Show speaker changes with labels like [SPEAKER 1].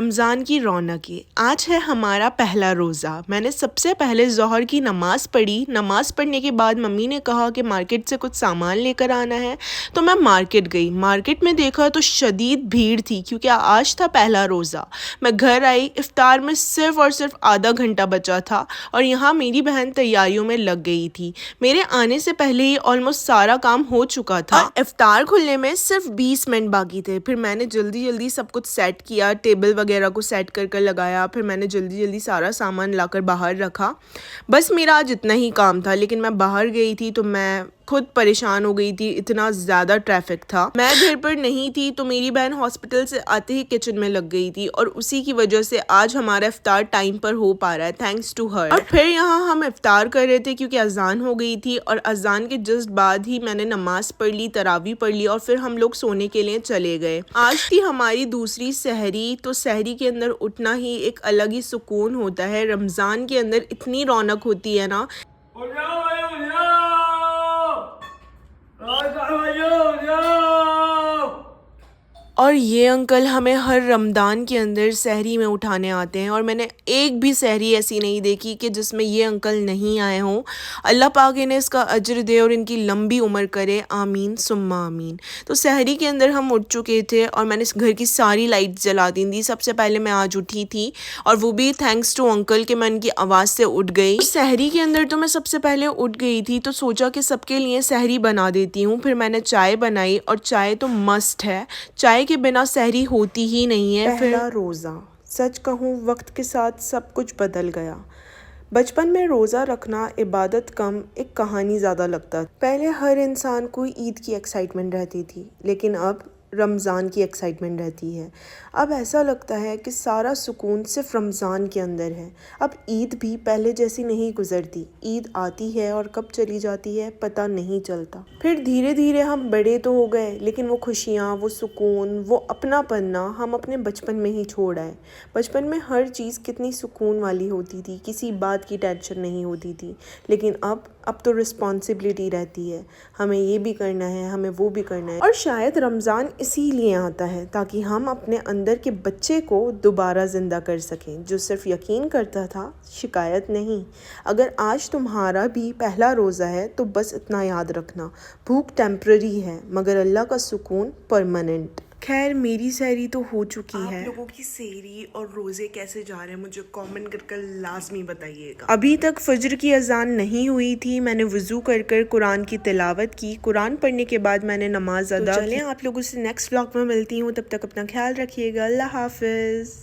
[SPEAKER 1] रमज़ान की रौनकें। आज है हमारा पहला रोज़ा। मैंने सबसे पहले ज़ोहर की नमाज़ पढ़ी। नमाज़ पढ़ने के बाद मम्मी ने कहा कि मार्केट से कुछ सामान लेकर आना है, तो मैं मार्केट गई। मार्केट में देखा तो शदीद भीड़ थी क्योंकि आज था पहला रोज़ा। मैं घर आई, इफ्तार में सिर्फ़ और सिर्फ आधा घंटा बचा था और यहाँ मेरी बहन तैयारियों में लग गई थी। मेरे आने से पहले ही ऑलमोस्ट सारा काम हो चुका था। इफ्तार खुलने में सिर्फ 20 मिनट बाकी थे। फिर मैंने जल्दी सब कुछ सेट किया, टेबल वगैरह को सेट कर लगाया। फिर मैंने जल्दी सारा सामान लाकर बाहर रखा। बस मेरा आज इतना ही काम था, लेकिन मैं बाहर गई थी तो मैं खुद परेशान हो गई थी, इतना ज़्यादा ट्रैफिक था। मैं घर पर नहीं थी तो मेरी बहन हॉस्पिटल से आते ही किचन में लग गई थी और उसी की वजह से आज हमारा इफ्तार टाइम पर हो पा रहा है, थैंक्स टू हर। और फिर यहाँ हम इफ्तार कर रहे थे क्योंकि अजान हो गई थी और अजान के जस्ट बाद ही मैंने नमाज़ पढ़ ली, तरावी पढ़ ली और फिर हम लोग सोने के लिए चले गए। आज थी हमारी दूसरी सहरी, तो सहरी के अंदर उठना ही एक अलग ही सुकून होता है। रमज़ान के अंदर इतनी रौनक होती है ना। और ये अंकल हमें हर रमज़ान के अंदर सहरी में उठाने आते हैं और मैंने एक भी सहरी ऐसी नहीं देखी कि जिसमें ये अंकल नहीं आए हों। अल्लाह पाक इन्हें इसका अज्र दे और इनकी लंबी उम्र करे, आमीन सुम्मा आमीन। तो सहरी के अंदर हम उठ चुके थे और मैंने घर की सारी लाइट जला दी थी। सबसे पहले मैं आज उठी थी और वो भी थैंक्स टू अंकल कि मैं इनकी आवाज़ से उठ गई। सहरी के अंदर तो मैं सबसे पहले उठ गई थी तो सोचा कि सबके लिए सहरी बना देती हूँ। फिर मैंने चाय बनाई और चाय तो मस्ट है, चाय के बिना सहरी होती ही नहीं है। पहला रोज़ा, सच कहूँ वक्त के साथ सब कुछ बदल गया। बचपन में रोज़ा रखना इबादत कम एक कहानी ज़्यादा लगता। पहले हर इंसान को ईद की एक्साइटमेंट रहती थी, लेकिन अब रमज़ान की एक्साइटमेंट रहती है। अब ऐसा लगता है कि सारा सुकून सिर्फ रमज़ान के अंदर है। अब ईद भी पहले जैसी नहीं गुजरती। ईद आती है और कब चली जाती है पता नहीं चलता। फिर धीरे धीरे हम बड़े तो हो गए, लेकिन वो खुशियाँ, वो सुकून, वो अपनापन ना हम अपने बचपन में ही छोड़ आए। बचपन में हर चीज़ कितनी सुकून वाली होती थी, किसी बात की टेंशन नहीं होती थी। लेकिन अब तो रिस्पॉन्सिबिलिटी रहती है, हमें ये भी करना है, हमें वो भी करना है। और शायद रमज़ान इसीलिए आता है ताकि हम अपने अंदर के बच्चे को दोबारा ज़िंदा कर सकें, जो सिर्फ यकीन करता था, शिकायत नहीं। अगर आज तुम्हारा भी पहला रोज़ा है तो बस इतना याद रखना, भूख टेम्पररी है मगर अल्लाह का सुकून परमानेंट। खैर मेरी सहरी तो हो चुकी है। आप लोगों की सहरी और रोज़े कैसे जा रहे हैं मुझे कमेंट कर लाजमी बताइएगा। अभी तक फजर की अजान नहीं हुई थी। मैंने वज़ू कर कुरान की तिलावत की। कुरान पढ़ने के बाद मैंने नमाज अदा की। चलें आप लोगों से नेक्स्ट व्लॉग में मिलती हूँ, तब तक अपना ख्याल रखिएगा। अल्लाह हाफिज़।